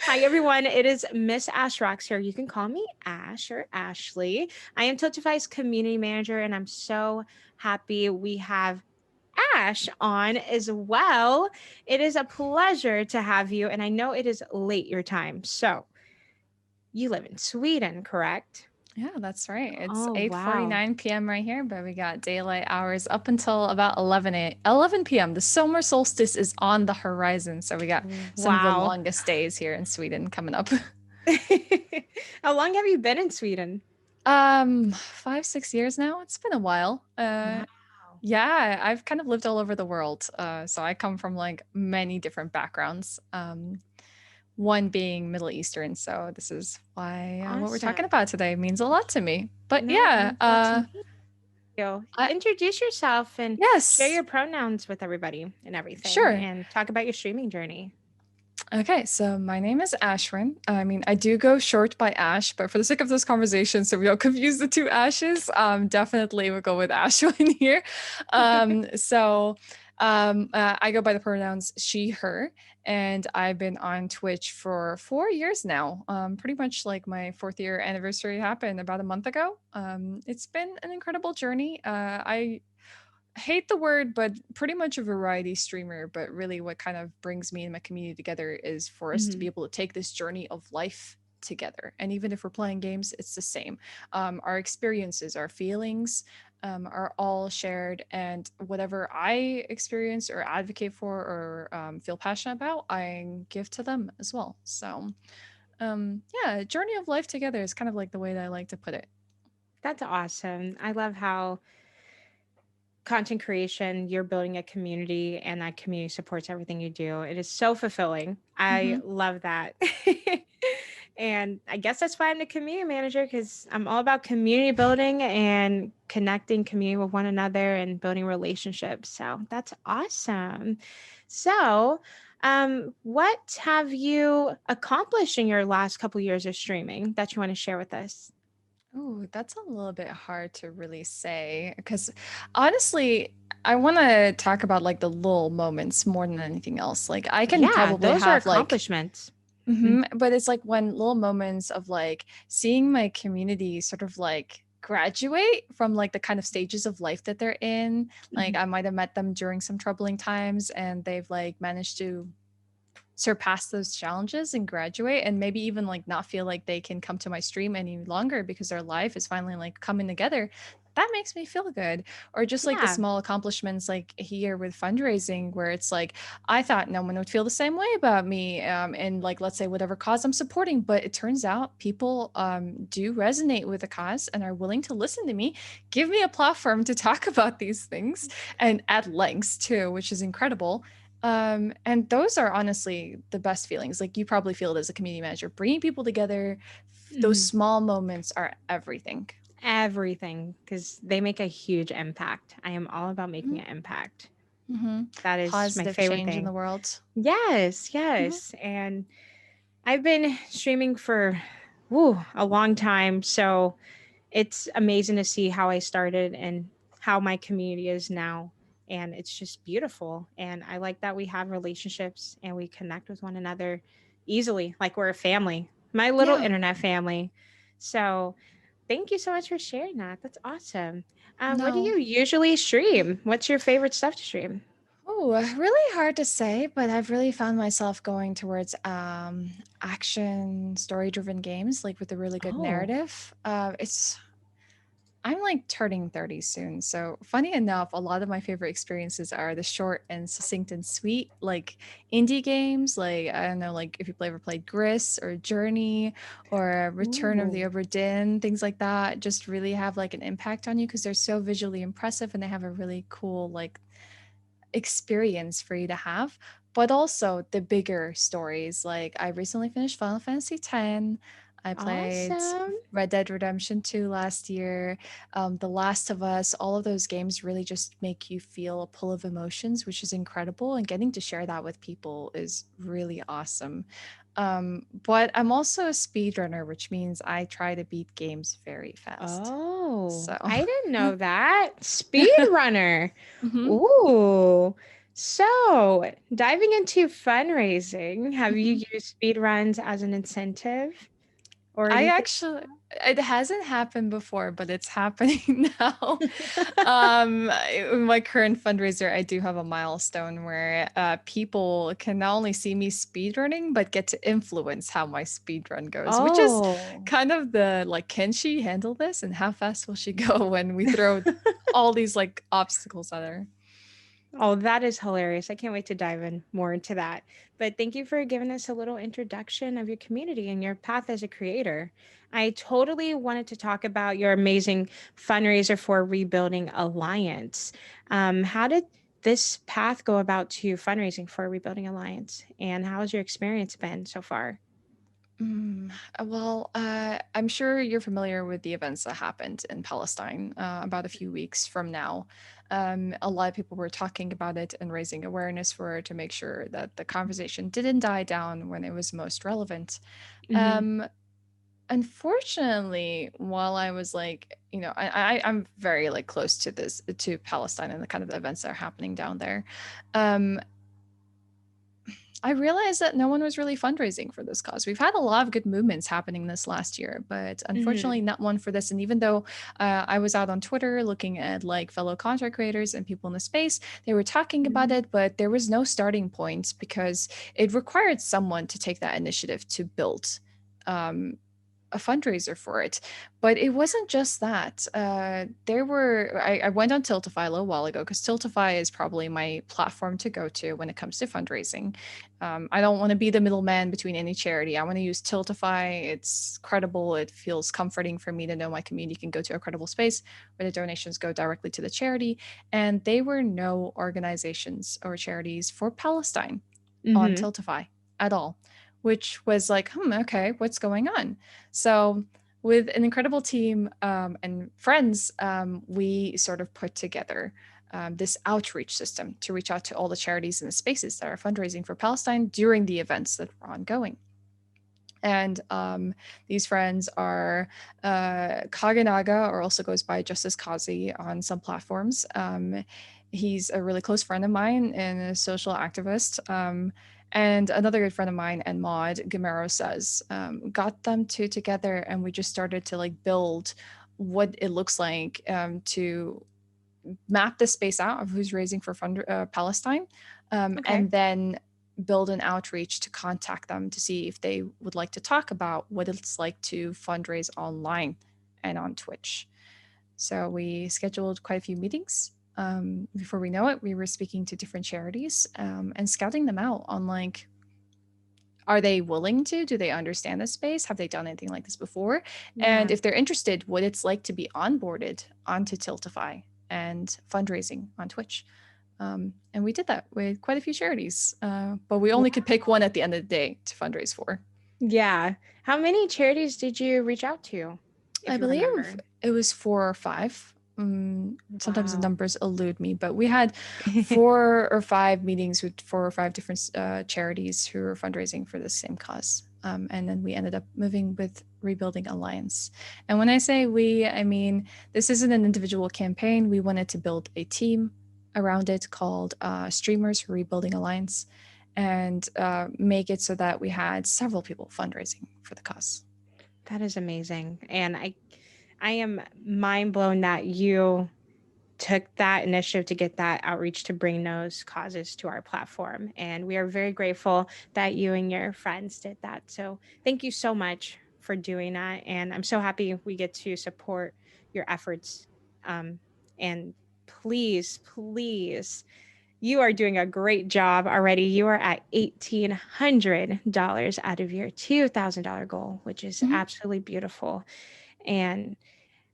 Hi, everyone. It is Miss Ash Rocks here. You can call me Ash or Ashley. I am Tiltify's community manager, and I'm so happy we have Ash on as well. It is a pleasure to have you, and I know it is late your time. So you live in Sweden, correct? Yeah, that's right. It's Oh, wow. 8:49 p.m. right here, but we got daylight hours up until about 11 p.m. The summer solstice is on the horizon, so we got some of the Wow. longest days here in Sweden coming up. How long have you been in Sweden? 5, 6 years now. It's been a while. Wow. Yeah, I've kind of lived all over the world. So I come from like many different backgrounds. One being Middle Eastern. So this is why what we're talking Awesome. about today means a lot to me. But No, it yeah, means a lot to me. You. I Introduce yourself and share yes, your pronouns with everybody and everything sure. and talk about your streaming journey. Okay, so my name is Ashwyn. I mean, I do go short by Ash, but for the sake of this conversation, so we don't confuse the two Ashes, definitely we'll go with Ashwyn here. I go by the pronouns she, her, and I've been on Twitch for 4 years now. Pretty much like my 4th year anniversary happened about a month ago. It's been an incredible journey. I hate the word, but pretty much a variety streamer. But really, what kind of brings me and my community together is for us to be Mhm. able to take this journey of life together. And even if we're playing games, it's the same. Our experiences, our feelings are all shared. And whatever I experience or advocate for or feel passionate about, I give to them as well. So, yeah, journey of life together is kind of like the way that I like to put it. That's awesome. I love how content creation, you're building a community and that community supports everything you do. It is so fulfilling. I Hmm. love that. And I guess that's why I'm the community manager because I'm all about community building and connecting community with one another and building relationships. So that's awesome. So, what have you accomplished in your last couple years of streaming that you want to share with us? Oh, that's a little bit hard to really say because honestly, I want to talk about like the little moments more than anything else. Like I can Yeah, probably those are have like accomplishments. but it's like when little moments of like seeing my community sort of like graduate from like the kind of stages of life that they're in. Like Mhm. I might have met them during some troubling times and they've like managed to surpass those challenges and graduate and maybe even like not feel like they can come to my stream any longer because their life is finally like coming together. That makes me feel good. Or just like the Yeah. small accomplishments like here with fundraising where it's like I thought no one would feel the same way about me and like let's say whatever cause I'm supporting, but it turns out people do resonate with the cause and are willing to listen to me, give me a platform to talk about these things and at lengths too, which is incredible. And those are honestly the best feelings. Like you probably feel it as a community manager, bringing people together. Those Mhm. small moments are everything. Everything, because they make a huge impact. I am all about making Mhm, an impact. mhm. That is my Positive favorite change in the thing. world. Yes, Mhm, yes. And I've been streaming for a long time. So it's amazing to see how I started and how my community is now. And it's just beautiful. And I like that we have relationships and we connect with one another easily, like we're a family, my little yeah. internet family. So thank you so much for sharing that. That's awesome. What do No. you usually stream? What's your favorite stuff to stream? Oh, really hard to say, but I've really found myself going towards action story-driven games like with a really good Oh, narrative. It's I'm like turning 30 soon. So, funny enough, a lot of my favorite experiences are the short and succinct and sweet, like indie games. Like, I don't know, like if you ever played Gris or Journey or Return of the ooh, Obra Dinn, things like that, just really have like an impact on you because they're so visually impressive and they have a really cool, like, experience for you to have, but also the bigger stories. Like I recently finished Final Fantasy X. I played awesome. Red Dead Redemption 2 last year. The Last of Us, all of those games really just make you feel a pull of emotions, which is incredible. And getting to share that with people is really awesome. But I'm also a speedrunner, which means I try to beat games very fast. Oh, So, I didn't know that. Speed runner. mhm. Ooh. So, diving into fundraising, have you used speed runs as an incentive or I anything? actually it hasn't happened before, but it's happening now. In my current fundraiser, I do have a milestone where people can not only see me speedrunning, but get to influence how my speed run goes, which is Oh. kind of the like, can she handle this? And how fast will she go when we throw all these like obstacles at her? Oh, that is hilarious. I can't wait to dive in more into that. But thank you for giving us a little introduction of your community and your path as a creator. I totally wanted to talk about your amazing fundraiser for Rebuilding Alliance. How did this path go about to fundraising for Rebuilding Alliance? And how has your experience been so far? I'm sure you're familiar with the events that happened in Palestine about a few weeks from now. A lot of people were talking about it and raising awareness for it to make sure that the conversation didn't die down when it was most relevant. Hmm. Um, Unfortunately, while I was like, I'm very like close to this to Palestine and the kind of events that are happening down there. Um, I realized that no one was really fundraising for this cause. We've had a lot of good movements happening this last year, but unfortunately, Hmm. not one for this. And even though I was out on Twitter looking at like fellow content creators and people in the space, they were talking about Hmm. it, but there was no starting point because it required someone to take that initiative to build. Um, a fundraiser for it. But it wasn't just that. I went on Tiltify a little while ago because Tiltify is probably my platform to go to when it comes to fundraising. I don't want to be the middleman between any charity. I want to use Tiltify. It's credible. It feels comforting for me to know my community can go to a credible space where the donations go directly to the charity. And they were no organizations or charities for Palestine on Hmm. Tiltify at all, which was like, okay, what's going on? So, with an incredible team and friends, we sort of put together this outreach system to reach out to all the charities and the spaces that are fundraising for Palestine during the events that were ongoing. And these friends are Kagenaga, or also goes by just as Kazi on some platforms. He's a really close friend of mine and a social activist. And another good friend of mine and Maud Gamerosays got them two together, and we just started to like build what it looks like to map the space out of who's raising for Palestine, Okay. and then build an outreach to contact them to see if they would like to talk about what it's like to fundraise online and on Twitch. So we scheduled quite a few meetings. Before we know it, we were speaking to different charities and scouting them out on like, are they willing to? Do they understand the space? Have they done anything like this before? And Yeah. if they're interested, what it's like to be onboarded onto Tiltify and fundraising on Twitch. And we did that with quite a few charities, but we only could pick one at the end of the day to fundraise for. Yeah. How many charities did you reach out to, I if you believe remember? it was 4 or 5. Sometimes the Wow. numbers elude me, but we had 4 or 5 meetings with 4 or 5 different charities who were fundraising for the same cause. And then we ended up moving with Rebuilding Alliance. And when I say we, I mean this isn't an individual campaign. We wanted to build a team around it called Streamers for Rebuilding Alliance and make it so that we had several people fundraising for the cause. That is amazing. And I am mind blown that you took that initiative to get that outreach to bring those causes to our platform. And we are very grateful that you and your friends did that. So thank you so much for doing that. And I'm so happy we get to support your efforts. Um, and please, please, you are doing a great job already. You are at $1,800 out of your $2,000 goal, which is Mhm. absolutely beautiful. And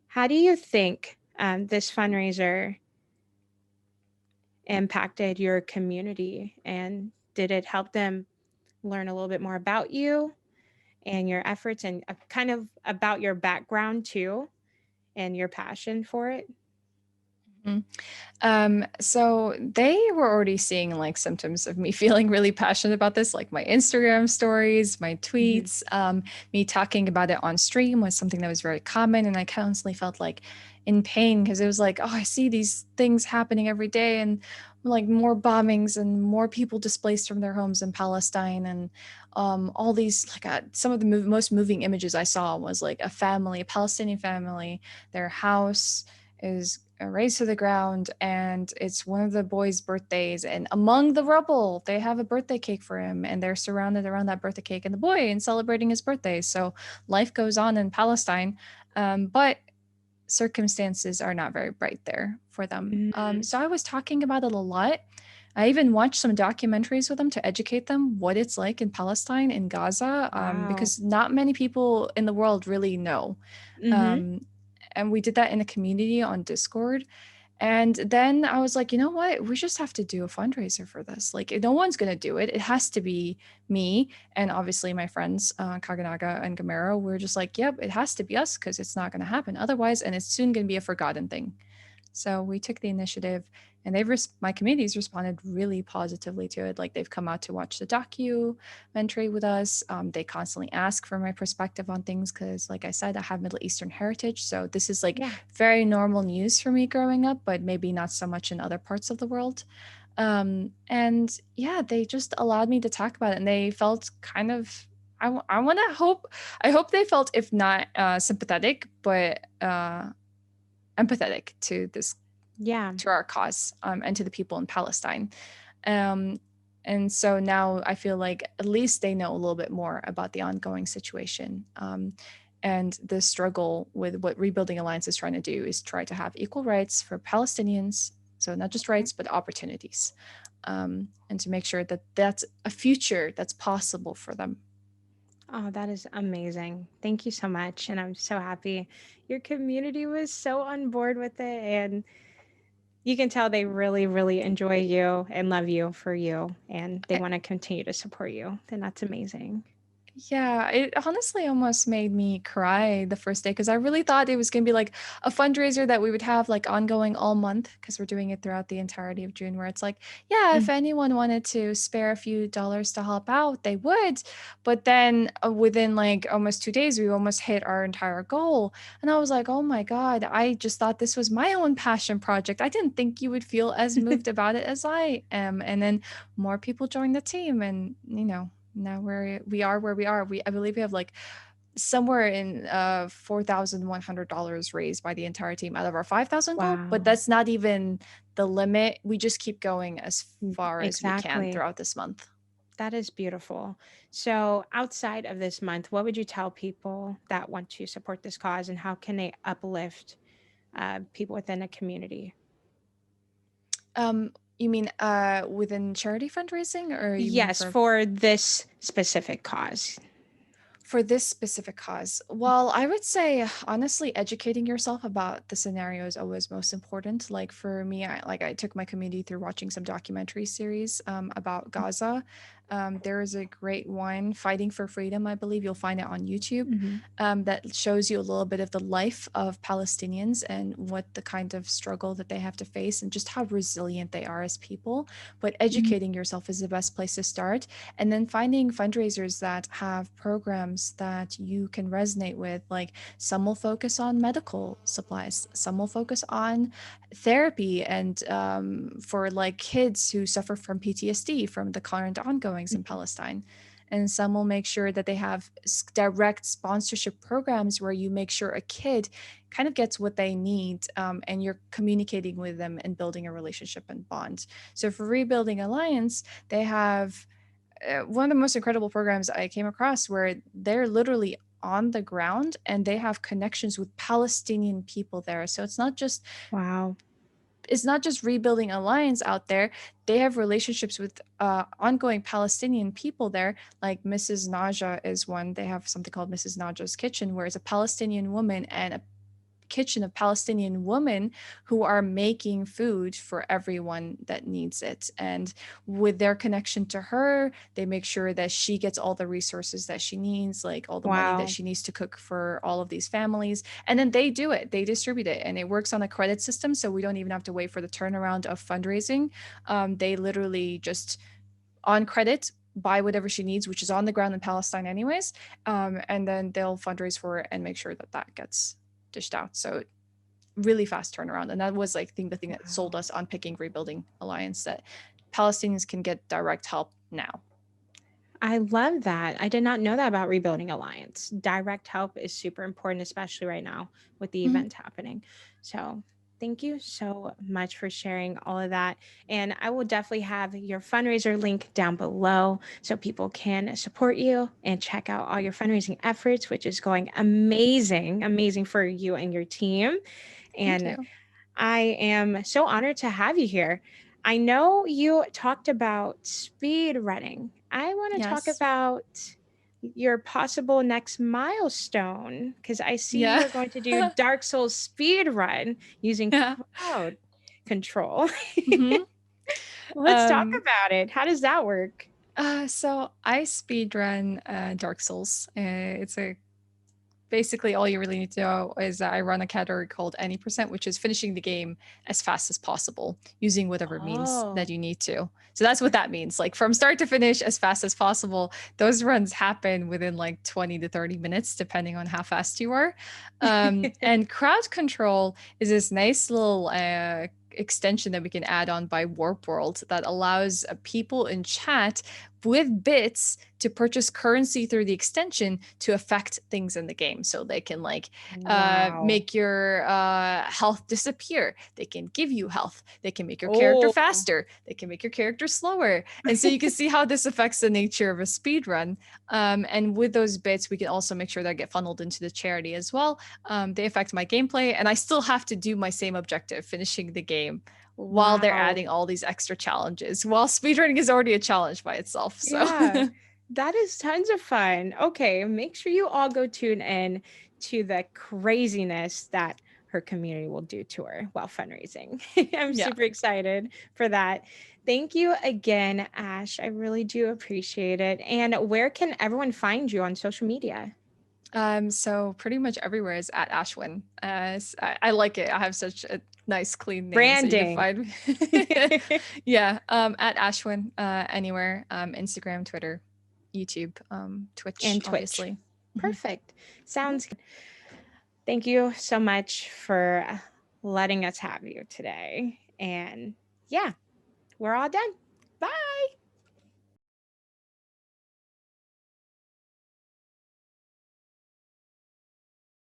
how do you think this fundraiser impacted your community? And did it help them learn a little bit more about you and your efforts and kind of about your background too and your passion for it? Mm. So they were already seeing like symptoms of me feeling really passionate about this, like my Instagram stories, my Mhm. tweets, me talking about it on stream was something that was very common. And I constantly felt like in pain because it was like, oh, I see these things happening every day and like more bombings and more people displaced from their homes in Palestine. And all these, like some of the most moving images I saw was like a family, a Palestinian family, their house is razed to the ground, and it's one of the boys' birthdays, and among the rubble they have a birthday cake for him, and they're surrounded around that birthday cake and the boy and celebrating his birthday. So life goes on in Palestine, but circumstances are not very bright there for them. Mhm. So I was talking about it a lot. I even watched some documentaries with them to educate them what it's like in Palestine, in Gaza, Wow. because not many people in the world really know. Mhm. um, and we did that in a community on Discord. And then I was like, you know what? We just have to do a fundraiser for this. Like, no one's going to do it. It has to be me. And obviously, my friends, Kagenaga and Gamero, we're just like, yep, it has to be us because it's not going to happen otherwise. And it's soon going to be a forgotten thing. So we took the initiative, and my communities responded really positively to it. Like they've come out to watch the documentary with us. They constantly ask for my perspective on things because, like I said, I have Middle Eastern heritage. So this is like Yeah. very normal news for me growing up, but maybe not so much in other parts of the world. And yeah, they just allowed me to talk about it, and they felt kind of. I want to hope. I hope they felt, if not sympathetic, but empathetic to this, Yeah. to our cause, and to the people in Palestine. Um, and so now I feel like at least they know a little bit more about the ongoing situation. And the struggle with what Rebuilding Alliance is trying to do is try to have equal rights for Palestinians. So not just rights, but opportunities. And to make sure that that's a future that's possible for them. Oh, that is amazing. Thank you so much. And I'm so happy your community was so on board with it. And you can tell they really, really enjoy you and love you for you. And they want to continue to support you. And that's amazing. Yeah, it honestly almost made me cry the first day because I really thought it was going to be like a fundraiser that we would have like ongoing all month because we're doing it throughout the entirety of June, where it's like, yeah, if Mm. anyone wanted to spare a few dollars to help out, they would. But then within like almost 2 days, we almost hit our entire goal. And I was like, oh my God, I just thought this was my own passion project. I didn't think you would feel as moved about it as I am. And then more people joined the team, and now we are where we are. I believe we have like somewhere in $4,100 raised by the entire team out of our 5,000 goal, but Wow. that's not even the limit. We just keep going as Mm. far as we can Exactly. throughout this month. That is beautiful. So, outside of this month, what would you tell people that want to support this cause and how can they uplift people within a community? You mean within charity fundraising, or you mean Yes, for for this specific cause. this specific cause? Well, I would say honestly, educating yourself about the scenario is always most important. Like for me, I took my community through watching some documentary series about Gaza. There is a great one, Fighting for Freedom, I believe. You'll find it on YouTube. Mm-hmm. That shows you a little bit of the life of Palestinians and what the kind of struggle that they have to face and just how resilient they are as people. But educating yourself is the best place to start, and then finding fundraisers that have programs that you can resonate with. Like some will focus on medical supplies, some will focus on therapy, and for like kids who suffer from PTSD from the current ongoings in Mm-hmm. Palestine. And some will make sure that they have direct sponsorship programs where you make sure a kid kind of gets what they need, and you're communicating with them and building a relationship and bond. So for Rebuilding Alliance, they have one of the most incredible programs I came across where they're literally on the ground and they have connections with Palestinian people there. So Wow. it's not just Rebuilding Alliance out there. They have relationships with ongoing Palestinian people there. Like Mrs. Naja is one. They have something called Mrs. Naja's Kitchen, where it's a Palestinian woman and a kitchen of Palestinian women who are making food for everyone that needs it. And with their connection to her, they make sure that she gets all the resources that she needs, like all the money that Wow. she needs to cook for all of these families. And then they do it, they distribute it, and it works on a credit system. So we don't even have to wait for the turnaround of fundraising. They literally just on credit buy whatever she needs, which is on the ground in Palestine anyways, and then they'll fundraise for it and make sure that that gets dished out. So really fast turnaround. And that was, like, the thing that sold Wow. us on picking Rebuilding Alliance, that Palestinians can get direct help now. I love that. I did not know that about Rebuilding Alliance. Direct help is super important, especially right now with the Mhm. event happening. So, thank you so much for sharing all of that. And I will definitely have your fundraiser link down below so people can support you and check out all your fundraising efforts, which is going amazing, amazing for you and your team. Thank And you. I am so honored to have you here. I know you talked about speed running. I want to talk Yes. about your possible next milestone because I see Yeah. you're going to do Dark Souls speed run using Yeah. crowd control. Mhm. Let's talk Um, about it. How does that work? so I speedrun Dark Souls. It's a basically all you really need to know is that I run a category called any percent, which is finishing the game as fast as possible using whatever means that Oh, you need to. So that's what that means. Like from start to finish as fast as possible. Those runs happen within like 20 to 30 minutes, depending on how fast you are. And crowd control is this nice little extension that we can add on by Warp World that allows people in chat with bits to purchase currency through the extension to affect things in the game. So they can like wow. make your health disappear. They can give you health. They can make your character Oh, faster. They can make your character slower. And so you can see how this affects the nature of a speed run. And with those bits, we can also make sure that get funneled into the charity as well. They affect my gameplay, and I still have to do my same objective, finishing the game, while they're wow. adding all these extra challenges, while speedrunning is already a challenge by itself. So Yeah, that is tons of fun. Okay, make sure you all go tune in to the craziness that her community will do to her while fundraising. I'm yeah. super excited for that. Thank you again, Ash. I really do appreciate it. And where can everyone find you on social media? So pretty much everywhere is at Ashewyn. I like it. I have such a nice, clean name, so you can Branding. find me. Yeah, at Ashewyn, anywhere. Instagram, Twitter, YouTube, Twitch, And Twitch. obviously. Mhm. Perfect. Yeah. Sounds good. Thank you so much for letting us have you today. And yeah, we're all done.